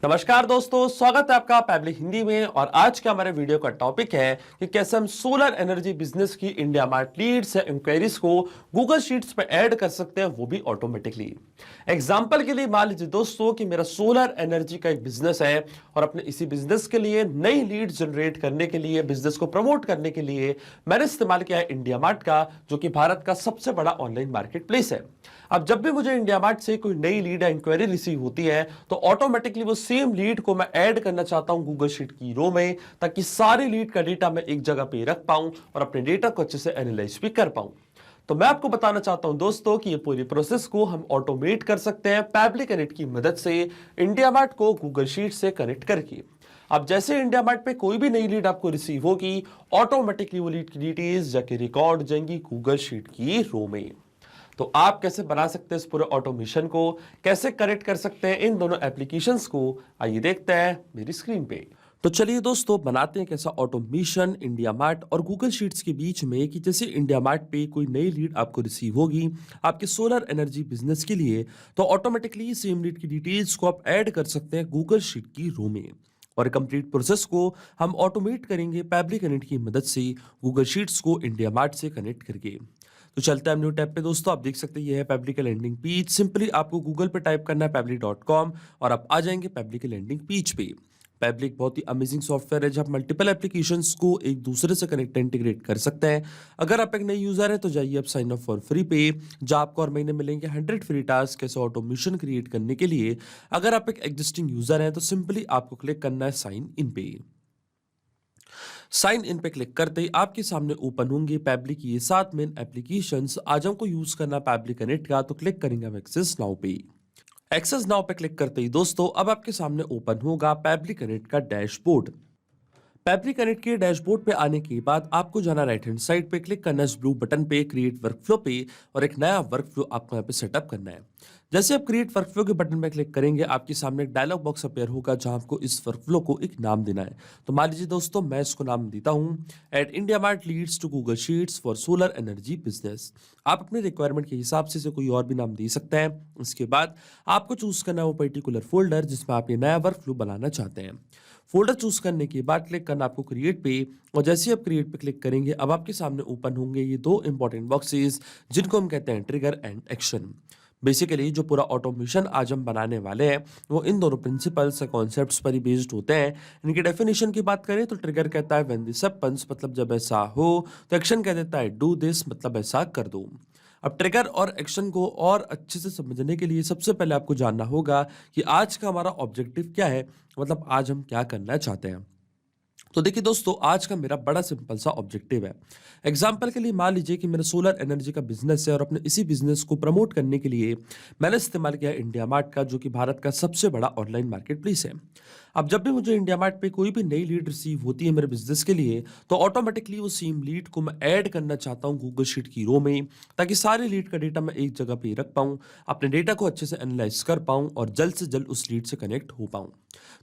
नमस्कार दोस्तों, स्वागत है आपका पैबली हिंदी में। और आज का हमारे वीडियो का टॉपिक है कि कैसे हम सोलर एनर्जी बिजनेस की इंडिया मार्ट लीड्स या इंक्वायरीज को गूगल शीट्स पे ऐड कर सकते हैं, वो भी ऑटोमेटिकली। एग्जांपल के लिए मान लीजिए दोस्तों कि मेरा सोलर एनर्जी का एक बिजनेस है और अपने इसी बिजनेस के लिए नई लीड जनरेट करने के लिए, बिजनेस को प्रमोट करने के लिए मैंने इस्तेमाल किया है इंडिया मार्ट का, जो कि भारत का सबसे बड़ा ऑनलाइन मार्केट प्लेस है। अब जब भी मुझे इंडिया मार्ट से कोई नई लीड या इंक्वायरी रिसीव होती है तो ऑटोमेटिकली वो सेम लीड को मैं ऐड करना चाहता हूं गूगल शीट की रो में, ताकि सारी लीड का डेटा मैं एक जगह पे रख पाऊं और अपने डेटा को अच्छे से एनालाइज भी कर पाऊं। तो मैं आपको बताना चाहता हूं दोस्तों कि ये पूरी प्रोसेस को हम ऑटोमेट कर सकते हैं पैबली कनेक्ट की मदद से, इंडिया मार्ट को गूगल शीट से कनेक्ट करके। अब जैसे इंडिया मार्ट पे कोई भी नई लीड आपको रिसीव होगी, ऑटोमेटिकली वो लीड की डिटेल्स जाके रिकॉर्ड हो जाएंगी गूगल शीट की रो में। तो आप कैसे बना सकते हैं इस पूरे ऑटोमेशन को, कैसे कनेक्ट कर सकते हैं इन दोनों एप्लीकेशंस को, आइए देखते हैं मेरी स्क्रीन पे। तो चलिए दोस्तों, बनाते हैं कैसा ऑटोमेशन इंडिया मार्ट और गूगल शीट्स के बीच में, कि जैसे इंडिया मार्ट पे कोई नई लीड आपको रिसीव होगी आपके सोलर एनर्जी बिजनेस के लिए, तो ऑटोमेटिकली सेम लीड की डिटेल्स को आप ऐड कर सकते हैं गूगल शीट की रो में। और कंप्लीट प्रोसेस को हम ऑटोमेट करेंगे पैबली कनेक्ट की मदद से, गूगल शीट्स को इंडिया मार्ट से कनेक्ट करके। तो चलते हैं न्यू टैब पे दोस्तों। आप देख सकते हैं ये है पैबली का लैंडिंग पेज। सिंपली आपको गूगल पे टाइप करना है पैबली.com और आप आ जाएंगे पैबली के लैंडिंग पेज पे। पैबली एक बहुत ही अमेजिंग सॉफ्टवेयर है जहां मल्टीपल एप्लीकेशंस को एक दूसरे से कनेक्ट इंटीग्रेट कर सकते हैं। अगर आप एक नई यूजर है तो जाइए आप साइन अप फॉर फ्री पे, जहां आपको हर महीने मिलेंगे 100 फ्री टास्क कैसे ऑटोमेशन क्रिएट करने के लिए। अगर आप एक एग्जिस्टिंग यूजर है तो सिंपली आपको क्लिक करना है साइन इन पे। साइन इन पे क्लिक करते ही आपके सामने ओपन होंगे पैबली की ये 7 मेन एप्लीकेशंस। आज हमको यूज करना पैबली कनेक्ट का, तो क्लिक करेंगे हम एक्सेस नाउ पे। एक्सेस नाउ पे क्लिक करते ही दोस्तों अब आपके सामने ओपन होगा पैबली कनेक्ट का डैशबोर्ड। पैबली कनेक्ट के डैशबोर्ड पे आने के बाद आपको जाना राइट हैंड साइड पे, क्लिक करना है इस ब्लू बटन पे क्रिएट वर्कफ्लो पे, और एक नया वर्कफ्लो आपको यहाँ पे सेटअप करना है। जैसे आप क्रिएट वर्कफ्लो के बटन पे क्लिक करेंगे आपके सामने एक डायलॉग बॉक्स अपेयर होगा जहां आपको इस वर्कफ्लो को एक नाम देना है। तो मान लीजिए दोस्तों मैं इसको नाम देता हूं at India Mart leads to Google sheets for solar energy business. आप अपने रिक्वायरमेंट के हिसाब से इसे कोई और भी नाम दे सकते हैं। इसके बाद आपको चूज करना है वो पर्टिकुलर फोल्डर जिसमें आप ये नया वर्कफ्लो बनाना चाहते हैं। फोल्डर चूज करने के बाद क्लिक करना आपको क्रिएट पे, और जैसे ही आप क्रिएट पे क्लिक करेंगे अब आपके सामने ओपन होंगे ये दो इंपॉर्टेंट बॉक्सेस जिनको हम कहते हैं ट्रिगर एंड एक्शन। बेसिकली जो पूरा ऑटोमेशन आज हम बनाने वाले हैं वो इन दोनों प्रिंसिपल्स या कॉन्सेप्ट्स पर ही बेस्ड होते हैं। इनकी डेफिनेशन की बात करें तो ट्रिगर कहता है व्हेन दिस हैपेंस, मतलब जब ऐसा हो। तो एक्शन कह देता है डू दिस, मतलब ऐसा कर दो। अब ट्रिगर और एक्शन को और अच्छे से समझने के लिए सबसे पहले आपको जानना होगा कि आज का हमारा ऑब्जेक्टिव क्या है, मतलब आज हम क्या करना चाहते हैं। तो देखिए दोस्तों, आज का मेरा बड़ा सिंपल सा ऑब्जेक्टिव है। एग्जाम्पल के लिए मान लीजिए कि मेरा सोलर एनर्जी का बिजनेस है और अपने इसी बिजनेस को प्रमोट करने के लिए मैंने इस्तेमाल किया इंडिया मार्ट का, जो कि भारत का सबसे बड़ा ऑनलाइन मार्केट प्लेस है। अब जब भी मुझे इंडिया मार्ट पे कोई भी नई लीड रिसीव होती है मेरे बिजनेस के लिए, तो ऑटोमेटिकली वो सेम लीड को मैं ऐड करना चाहता हूँ गूगल शीट की रो में, ताकि सारे लीड का डेटा मैं एक जगह पे रख पाऊँ, अपने डेटा को अच्छे से एनालाइज कर पाऊँ और जल्द से जल्द उस लीड से कनेक्ट हो पाऊँ।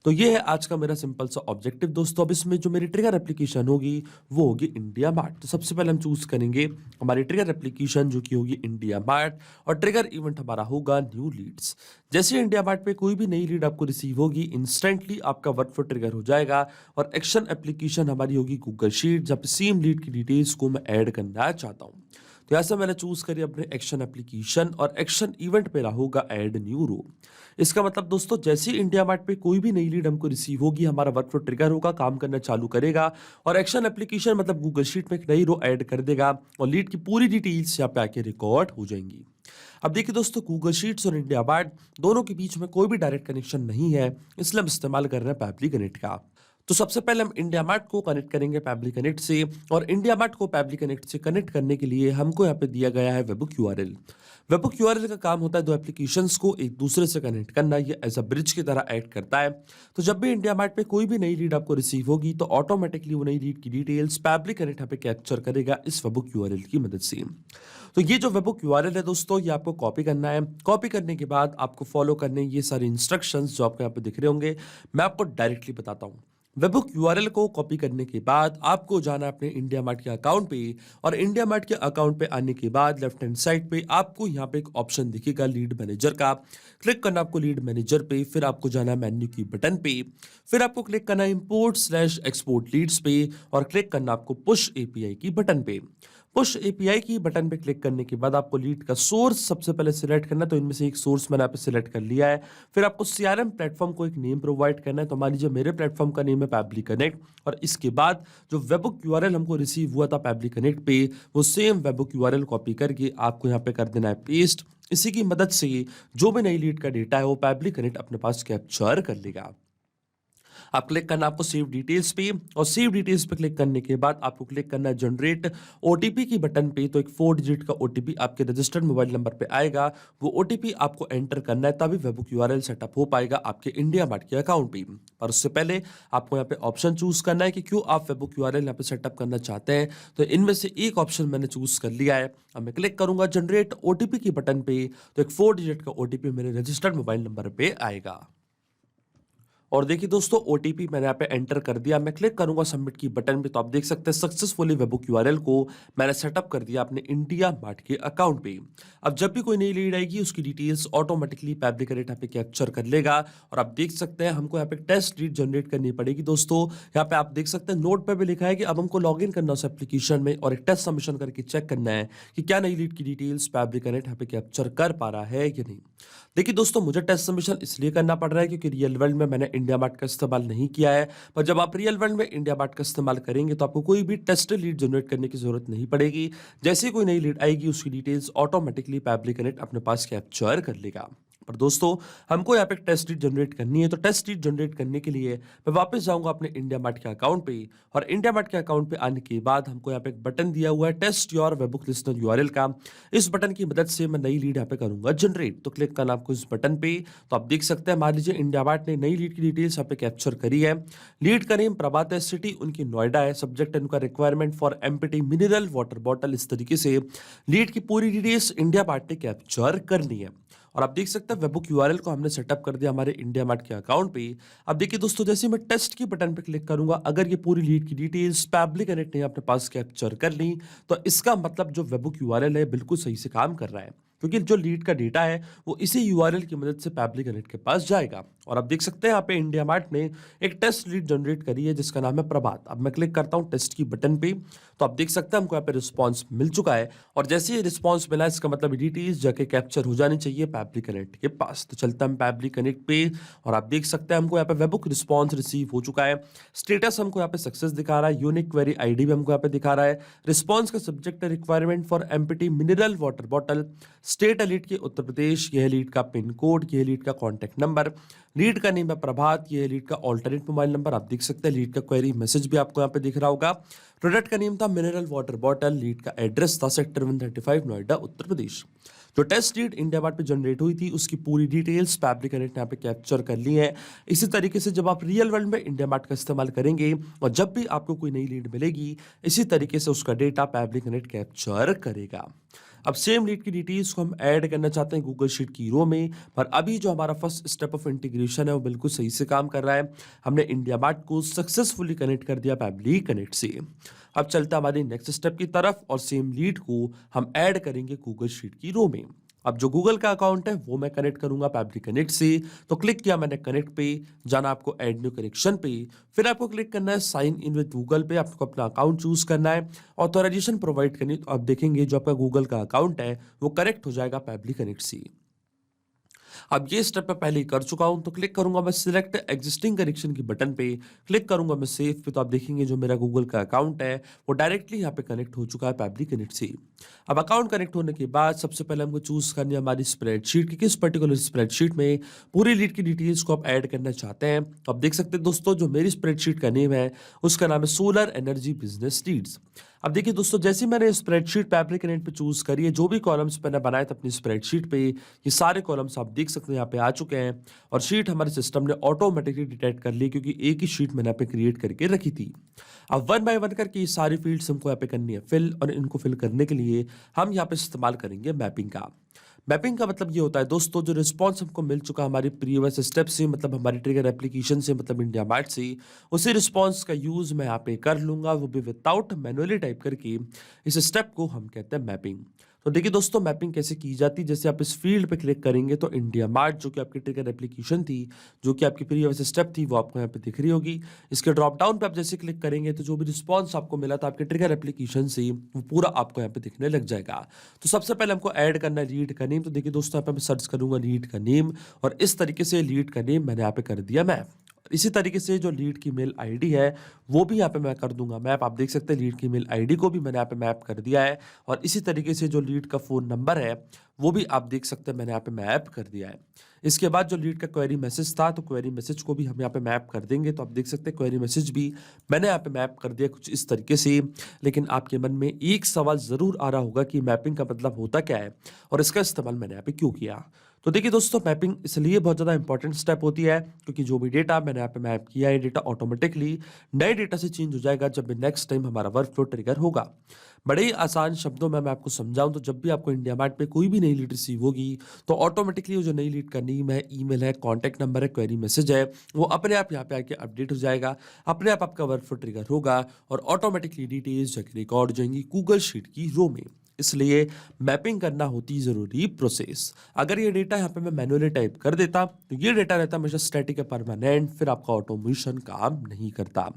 तो ये है आज का मेरा सिंपल सा ऑब्जेक्टिव दोस्तों। अब इसमें जो मेरी ट्रिगर एप्लीकेशन होगी वो होगी इंडिया मार्ट। तो सबसे पहले हम चूज करेंगे हमारी ट्रिगर एप्लीकेशन जो कि होगी इंडिया मार्ट, और ट्रिगर इवेंट हमारा होगा न्यू लीड्स। जैसे इंडिया मार्ट पे कोई भी नई लीड आपको रिसीव होगी, इंस्टेंटली आपका वर्कफ्लो ट्रिगर हो जाएगा, और एक्शन एप्लीकेशन हमारी होगी गूगल शीट, जब सेम लीड की डिटेल्स को मैं ऐड करना चाहता हूँ। तो ऐसा मैंने चूज करी अपने एक्शन एप्लीकेशन, और एक्शन इवेंट पे होगा ऐड न्यू रो। इसका मतलब दोस्तों जैसे ही इंडिया मार्ट पे कोई भी नई लीड हमको रिसीव होगी, हमारा वर्कफ्लो ट्रिगर होगा, काम करना चालू करेगा, और एक्शन एप्लीकेशन मतलब गूगल शीट में एक नई रो ऐड कर देगा, और लीड की पूरी डिटेल्स यहाँ पे आके रिकॉर्ड हो जाएंगी। अब देखिए दोस्तों, गूगल शीट्स और इंडिया मार्ट दोनों के बीच में कोई भी डायरेक्ट कनेक्शन नहीं है, इसलिए हम इस्तेमाल कर रहे हैं पैबली कनेक्ट का। तो सबसे पहले हम इंडिया मार्ट को कनेक्ट करेंगे पैबली कनेक्ट से, और इंडिया मार्ट को पैबली कनेक्ट से कनेक्ट करने के लिए हमको यहाँ पे दिया गया है वेबुक यूआरएल। वेबुक यूआरएल का काम होता है दो एप्लीकेशंस को एक दूसरे से कनेक्ट करना, ये एज अ ब्रिज की तरह ऐड करता है। तो जब भी इंडिया मार्ट पे कोई भी नई लीड आपको रिसीव होगी तो ऑटोमेटिकली वो नई लीड की डिटेल्स पैबली कनेक्ट यहाँ पे कैप्चर करेगा इस वेबुक यूआरएल की मदद से। तो ये जो वेबुक यूआरएल है दोस्तों, ये आपको कॉपी करना है। कॉपी करने के बाद आपको फॉलो करने ये सारे इंस्ट्रक्शंस जो आपको यहाँ पे दिख रहे होंगे, मैं आपको डायरेक्टली बताता हूँ। वेबबुक यूआरएल को कॉपी करने के बाद आपको जाना है अपने इंडिया मार्ट के अकाउंट पे और इंडिया मार्ट के अकाउंट पे आने के बाद लेफ्ट हैंड साइड पे आपको यहाँ पे एक ऑप्शन दिखेगा लीड मैनेजर का। क्लिक करना आपको लीड मैनेजर पे, फिर आपको जाना है मेन्यू की बटन पे, फिर आपको क्लिक करना है इंपोर्ट स्लैश एक्सपोर्ट लीड्स पे और क्लिक करना आपको पुश एपीआई की बटन पे। पुश एपीआई की बटन पे क्लिक करने के बाद आपको लीड का सोर्स सबसे पहले सिलेक्ट करना है, तो इनमें से एक सोर्स मैंने यहाँ पे सिलेक्ट कर लिया है। फिर आपको सीआरएम प्लेटफॉर्म को एक नेम प्रोवाइड करना है, तो मान लीजिए मेरे प्लेटफॉर्म का नेम है पैबली कनेक्ट और इसके बाद जो वेबबुक यूआरएल हमको रिसीव हुआ था पैबली कनेक्ट पे, वो सेम वेबबुक यूआरएल कॉपी करके आपको यहाँ पे कर देना है पेस्ट। इसी की मदद से जो भी नई लीड का डेटा है वो पैबली कनेक्ट अपने पास कैप्चर कर लेगा। आप क्लिक करना आपको सेव डिटेल्स पे और सेव डिटेल्स पे क्लिक करने के बाद आपको क्लिक करना है जनरेट ओटीपी की बटन पे, तो एक 4 डिजिट का ओटीपी आपके रजिस्टर्ड मोबाइल नंबर पे आएगा। वो ओटीपी आपको एंटर करना है, तभी वेबबुक यूआरएल सेटअप हो पाएगा आपके इंडिया मार्ट के अकाउंट पे। पर उससे पहले आपको यहाँ पे ऑप्शन चूज करना है कि क्यों आप वेबबुक यूआरएल यहाँ पे सेटअप करना चाहते हैं। तो इनमें से एक ऑप्शन मैंने चूज कर लिया है। अब मैं क्लिक करूंगा जनरेट ओटीपी की बटन पे, तो एक 4 डिजिट का ओटीपी मेरे रजिस्टर्ड मोबाइल नंबर पे आएगा। और देखिए दोस्तों, ओटीपी मैंने यहाँ पे एंटर कर दिया। मैं क्लिक करूंगा सबमिट की बटन पे, तो आप देख सकते हैं सक्सेसफुली वेबबुक यूआरएल को मैंने सेटअप कर दिया अपने इंडिया मार्ट के अकाउंट पे। अब जब भी कोई नई लीड आएगी उसकी डिटेल्स ऑटोमेटिकली पैबली कनेक्ट यहाँ पे कैप्चर कर लेगा। और आप देख सकते हैं हमको यहाँ पे टेस्ट लीड जनरेट करनी पड़ेगी दोस्तों। यहाँ पे आप देख सकते हैं नोट पे भी लिखा है कि अब हमको लॉग इन करना उस एप्लीकेशन में और एक टेस्ट सबमिशन करके चेक करना है कि क्या नई लीड की डिटेल्स पैबली कनेक्ट यहाँ पे कैप्चर कर पा रहा है या नहीं। देखिए दोस्तों, मुझे टेस्ट सबमिशन इसलिए करना पड़ रहा है क्योंकि रियल वर्ल्ड में मैंने इंडिया मार्ट का इस्तेमाल नहीं किया है। पर जब आप रियल वर्ल्ड में इंडिया मार्ट का इस्तेमाल करेंगे तो आपको कोई भी टेस्ट लीड जनरेट करने की जरूरत नहीं पड़ेगी। जैसे ही कोई नई लीड आएगी उसकी डिटेल्स ऑटोमेटिकली पैबली कनेक्ट अपने पास कैप्चर कर लेगा। पर दोस्तों, हमको यहाँ पे टेस्ट लीड जनरेट करनी है, तो टेस्ट लीड जनरेट करने के लिए मैं वापस जाऊंगा अपने इंडिया मार्ट के अकाउंट पे और इंडिया मार्ट के अकाउंट पे आने के बाद हमको यहाँ पे एक बटन दिया हुआ है test your webhook listener URL का। इस बटन की मदद से मैं नई लीड यहाँ पे करूंगा जनरेट, तो क्लिक करना आपको इस बटन पे। तो आप देख सकते हैं मान लीजिए इंडिया मार्ट ने नई लीड की डिटेल्स यहाँ पे कैप्चर करी है। लीड का नेम प्रभात है, सिटी उनकी नोएडा है, सब्जेक्ट इनका requirement for empty mineral water bottle. इस तरीके से लीड की पूरी डिटेल्स इंडिया मार्ट ने कैप्चर करनी है। और आप देख सकते हैं वेबबुक यूआरएल को हमने सेटअप कर दिया हमारे इंडिया मार्ट के अकाउंट पे। अब देखिए दोस्तों, जैसे मैं टेस्ट की बटन पे क्लिक करूंगा, अगर ये पूरी लीड की डिटेल्स पैबली कनेक्ट ने अपने पास कैप्चर कर ली, तो इसका मतलब जो वेबबुक यूआरएल है बिल्कुल सही से काम कर रहा है, क्योंकि जो लीड का डेटा है वो इसी यूआरएल की मदद से पैबली कनेक्ट के पास जाएगा। और आप देख सकते हैं यहाँ पे इंडिया मार्ट ने एक टेस्ट लीड जनरेट करी है जिसका नाम है प्रभात। अब मैं क्लिक करता हूँ टेस्ट की बटन पे, तो आप देख सकते हैं हमको यहाँ पे रिस्पॉन्स मिल चुका है। और जैसे ही रिस्पॉन्स मिला, इसका मतलब डिटेल्स जाके कैप्चर हो जानी चाहिए पैबली कनेक्ट के पास। तो चलता हम पैबली कनेक्ट पे और आप देख सकते हैं हमको यहाँ पे वेबबुक रिस्पॉन्स रिसीव हो चुका है। स्टेटस हमको यहाँ पे सक्सेस दिखा रहा है, यूनिक क्वेरी आईडी भी हमको यहाँ पे दिखा रहा है। रिस्पॉन्स का सब्जेक्ट है requirement for empty mineral water bottle, state है लीड के उत्तर प्रदेश, यह लीड का पिन कोड, यह लीड का कॉन्टैक्ट नंबर, लीड का नेम है प्रभात, यह लीड का ऑल्टरनेट मोबाइल नंबर। आप देख सकते हैं लीड का क्वेरी मैसेज भी आपको यहाँ पे दिख रहा होगा। प्रोडक्ट का नेम था मिनरल वाटर बॉटल, लीड का एड्रेस था सेक्टर 135 नोएडा उत्तर प्रदेश। जो टेस्ट लीड इंडिया मार्ट पे जनरेट हुई थी उसकी पूरी डिटेल्स पैबली कनेक्ट यहाँ पे कैप्चर कर ली है। इसी तरीके से जब आप रियल वर्ल्ड में इंडिया मार्ट का इस्तेमाल करेंगे और जब भी आपको कोई नई लीड मिलेगी, इसी तरीके से उसका डेटा पैबली कनेक्ट कैप्चर करेगा। अब सेम लीड की डिटेल्स को हम ऐड करना चाहते हैं गूगल शीट की रो में, पर अभी जो हमारा फर्स्ट स्टेप ऑफ इंटीग्रेशन है वो बिल्कुल सही से काम कर रहा है। हमने इंडिया मार्ट को सक्सेसफुली कनेक्ट कर दिया पैबली कनेक्ट से। अब चलता हमारी नेक्स्ट स्टेप की तरफ और सेम लीड को हम ऐड करेंगे गूगल शीट की रो में। अब जो गूगल का अकाउंट है वो मैं कनेक्ट करूंगा पैबली कनेक्ट से, तो क्लिक किया मैंने कनेक्ट पे, जाना आपको ऐड न्यू कनेक्शन पे, फिर आपको क्लिक करना है साइन इन विद गूगल पे, आपको अपना अकाउंट चूज करना है, ऑथराइजेशन प्रोवाइड करनी। तो आप देखेंगे जो आपका गूगल का अकाउंट है वो कनेक्ट हो जाएगा पैबली कनेक्ट से। अब ये स्टेप मैं पहले ही कर चुका हूं, तो क्लिक करूंगा मैं सिलेक्ट एग्जिस्टिंग कनेक्शन की बटन पे, क्लिक करूंगा मैं सेव पे, तो आप देखेंगे जो मेरा गूगल का अकाउंट है वो डायरेक्टली यहाँ पे कनेक्ट हो चुका है पैबली कनेक्ट से। अब अकाउंट कनेक्ट होने के बाद सबसे पहले हमको चूज करनी है हमारी स्प्रेडशीट की, किस पर्टिकुलर स्प्रेडशीट में पूरी लीड की डिटेल्स को आप ऐड करना चाहते हैं। तो आप देख सकते हैं दोस्तों, जो मेरी स्प्रेडशीट का नेम है उसका नाम है सोलर एनर्जी बिजनेस लीड्स। अब देखिए दोस्तों, जैसे मैंने स्प्रेडशीट पैबली कनेक्ट पे चूज करी है, जो भी कॉलम्स मैंने बनाए थे अपनी स्प्रेडशीट पे, ये सारे कॉलम्स आप देख सकते हैं यहाँ पे आ चुके हैं और शीट हमारे सिस्टम ने ऑटोमेटिकली डिटेक्ट कर ली, क्योंकि एक ही शीट मैंने यहाँ पे क्रिएट करके रखी थी। अब वन बाय वन करके ये सारी फील्ड्स हमको यहाँ पे करनी है फिल, और इनको फिल करने के लिए हम यहाँ पे इस्तेमाल करेंगे मैपिंग का। मैपिंग का मतलब ये होता है दोस्तों, जो रिस्पॉन्स हमको मिल चुका हमारी प्रीवियस स्टेप से, मतलब हमारी ट्रिगर एप्लीकेशन से, मतलब इंडिया मार्ट से, उसी रिस्पॉन्स का यूज मैं यहाँ पे कर लूंगा, वो भी विदाउट मैनुअली टाइप करके। इस स्टेप को हम कहते हैं मैपिंग। तो देखिए दोस्तों, मैपिंग कैसे की जाती है। जैसे आप इस फील्ड पे क्लिक करेंगे तो इंडिया मार्ट जो कि आपकी ट्रिगर एप्लीकेशन थी, जो कि आपकी प्रीवियस स्टेप थी, वो आपको यहाँ पे दिख रही होगी। इसके ड्रॉप डाउन पे आप जैसे क्लिक करेंगे तो जो भी रिस्पॉन्स आपको मिला था आपके ट्रिगर एप्लीकेशन से, वो पूरा आपको यहाँ पे दिखने लग जाएगा। तो सबसे पहले हमको ऐड करना है लीड का नेम। तो देखिए दोस्तों, यहाँ पे मैं सर्च करूंगा लीड का नेम, और इस तरीके से लीड का नेम मैंने यहाँ पे कर दिया मैप। इसी तरीके से जो लीड की मेल आईडी है वो भी यहाँ पे मैं कर दूंगा मैप। आप देख सकते हैं लीड की मेल आईडी को भी मैंने यहाँ पे मैप कर दिया है, और इसी तरीके से जो लीड का फोन नंबर है वो भी आप देख सकते हैं मैंने यहाँ पे मैप कर दिया है। इसके बाद जो लीड का क्वेरी मैसेज था, तो क्वेरी मैसेज को भी हम यहाँ पे मैप कर देंगे। तो आप देख सकते हैं क्वेरी मैसेज भी मैंने यहाँ पे मैप कर दिया कुछ इस तरीके से। लेकिन आपके मन में एक सवाल जरूर आ रहा होगा कि मैपिंग का मतलब होता क्या है और इसका इस्तेमाल मैंने यहाँ पे क्यों किया। तो देखिए दोस्तों, मैपिंग इसलिए बहुत ज़्यादा इंपॉर्टेंट स्टेप होती है क्योंकि जो भी डेटा मैंने यहाँ पे मैप किया है, डेटा ऑटोमेटिकली नए डेटा से चेंज हो जाएगा जब भी नेक्स्ट टाइम हमारा वर्क फ्लो ट्रिगर होगा। बड़े ही आसान शब्दों में मैं आपको समझाऊं तो जब भी आपको इंडिया मार्ट पे कोई भी नई लीड रिसीव होगी, तो ऑटोमेटिकली वो जो नई लीड का नेम है, ईमेल है, कॉन्टैक्ट नंबर है, क्वेरी मैसेज है, वो अपने आप यहाँ पे आके अपडेट हो जाएगा। अपने आप आपका वर्क फ्लो ट्रिगर होगा और ऑटोमेटिकली डिटेल्स जाके रिकॉर्ड हो जाएंगी गूगल शीट की रो में। इसलिए मैपिंग करना होती जरूरी प्रोसेस। अगर ये डेटा यहाँ पे मैं मैनुअली टाइप कर देता तो ये डेटा रहता हमेशा स्टैटिक है, परमानेंट, फिर आपका ऑटोमेशन काम नहीं करता।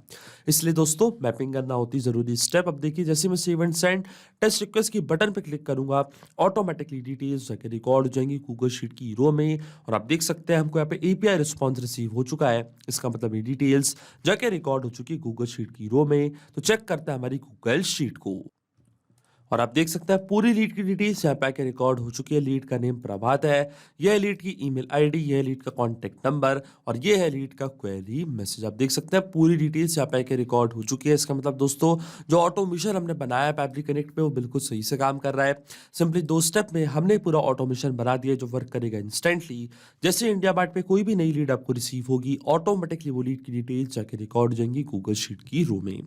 इसलिए दोस्तों, मैपिंग करना होती जरूरी स्टेप। अब देखिए, जैसे मैं save and send test request की बटन पे क्लिक करूंगा, ऑटोमेटिकली डिटेल्स जाके रिकॉर्ड हो जाएंगी गूगल शीट की रो में। और आप देख सकते हैं हमको यहाँ पे एपीआई रिस्पॉन्स रिसीव हो चुका है। इसका मतलब ये डिटेल्स जाके रिकॉर्ड हो चुकी है गूगल शीट की रो में। तो चेक करते हैं हमारी गूगल शीट को, और आप देख सकते हैं पूरी लीड की डिटेल्स यहाँ पे आके रिकॉर्ड हो चुकी है। लीड का नेम प्रभात है, यह है लीड की ईमेल आईडी, यह है लीड का कॉन्टैक्ट नंबर, और ये है लीड का क्वेरी मैसेज। आप देख सकते हैं पूरी डिटेल्स यहाँ पे आके रिकॉर्ड हो चुकी है। इसका मतलब दोस्तों, जो ऑटोमेशन हमने बनाया है पैब्लिक कनेक्ट पे, वो बिल्कुल सही से काम कर रहा है। सिंपली 2 स्टेप में हमने पूरा ऑटोमेशन बना दिया जो वर्क करेगा इंस्टेंटली। जैसे इंडिया मार्ट पे कोई भी नई लीड आपको रिसीव होगी, ऑटोमेटिकली वो लीड की डिटेल्स जाके रिकॉर्ड हो जाएंगी गूगल शीट की रो में।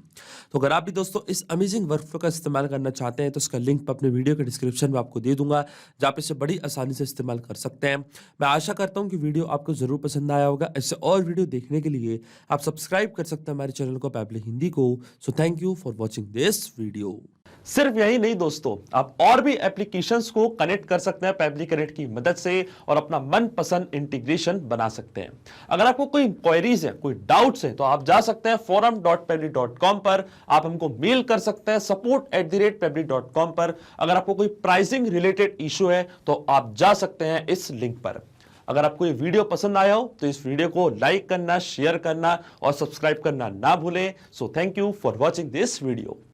तो अगर आप भी दोस्तों इस अमेजिंग वर्कफ्लो का इस्तेमाल करना चाहते हैं तो इसका लिंक अपने वीडियो के डिस्क्रिप्शन में आपको दे दूंगा, जहाँ पे इसे बड़ी आसानी से इस्तेमाल कर सकते हैं। मैं आशा करता हूँ कि वीडियो आपको जरूर पसंद आया होगा। ऐसे और वीडियो देखने के लिए आप सब्सक्राइब कर सकते हैं हमारे चैनल को, पैब्ली हिंदी को। So thank you for watching this video. सिर्फ यही नहीं दोस्तों, आप और भी एप्लीकेशंस को कनेक्ट कर सकते हैं पैब्लिक कनेक्ट की मदद से और अपना मनपसंद इंटीग्रेशन बना सकते हैं। अगर आपको कोई क्वेरीज है, कोई डाउट्स है, तो आप जा सकते हैं forum.pably.com पर। आप हमको मेल कर सकते हैं support@pably.com पर। अगर आपको कोई प्राइसिंग रिलेटेड इशू है तो आप जा सकते हैं इस लिंक पर। अगर आपको ये वीडियो पसंद आया हो तो इस वीडियो को लाइक करना, शेयर करना और सब्सक्राइब करना ना भूलें। So thank you for watching this video.